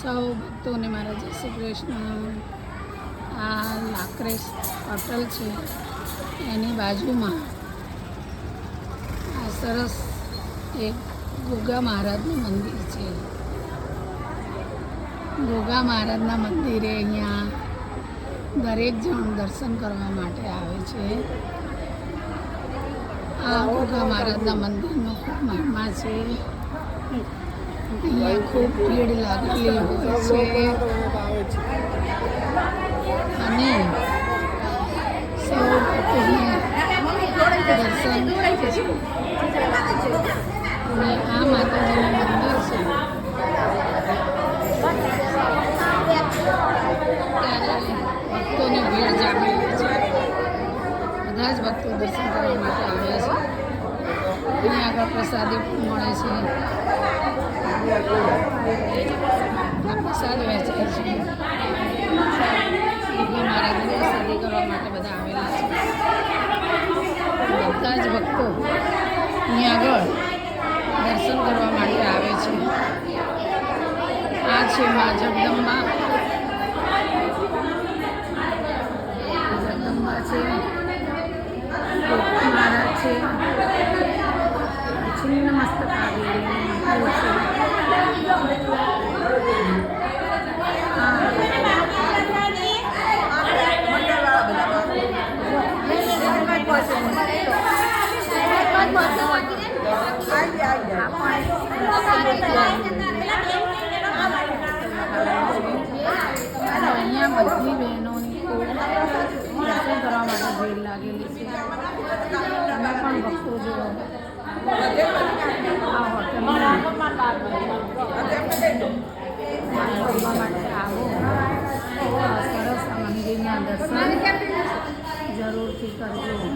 સૌ ભક્તોને મારા જય શ્રી કૃષ્ણ. આ લાકરેશ હોટલ છે, એની બાજુમાં આ સરસ એક ગોગા મહારાજનું મંદિર છે. ગોગા મહારાજના મંદિરે અહીંયા દરેક જણ દર્શન કરવા માટે આવે છે. આ ગોગા મહારાજના મંદિરનો ખૂબ મહિમા છે. અહીંયા ખૂબ ભીડ લાગેલી હોય છે અને સૌ ભક્તોને દર્શન અને આ માતાજીનું મંદિર છે. ત્યારે ભક્તોની ભીડ જામેલી છે. બધા જ ભક્તો દર્શન કરવા માટે આવ્યા છે. અહીંયા આગળ પ્રસાદી પણ મળે છે. પ્રસાદ વહેંચાય છે. ગોગા મહારાજની પ્રસાદી કરવા માટે બધા આવેલા છે. બધા જ ભક્તો અહીંયા આગળ દર્શન કરવા માટે આવે છે. આ છે મા જગદંબા. જગદંબા છે, ગોગા મહારાજ છે, છિન્ન મસ્તક આવેલી અહીંયા બધી બહેનોની દર્શન કરવા માટે ભીડ લાગેલી છે. તમે પણ ભક્તો જો આ હોટલમાં કરવા માટે આવો. સરસ આ મંદિરના દર્શન જરૂરથી કરજો.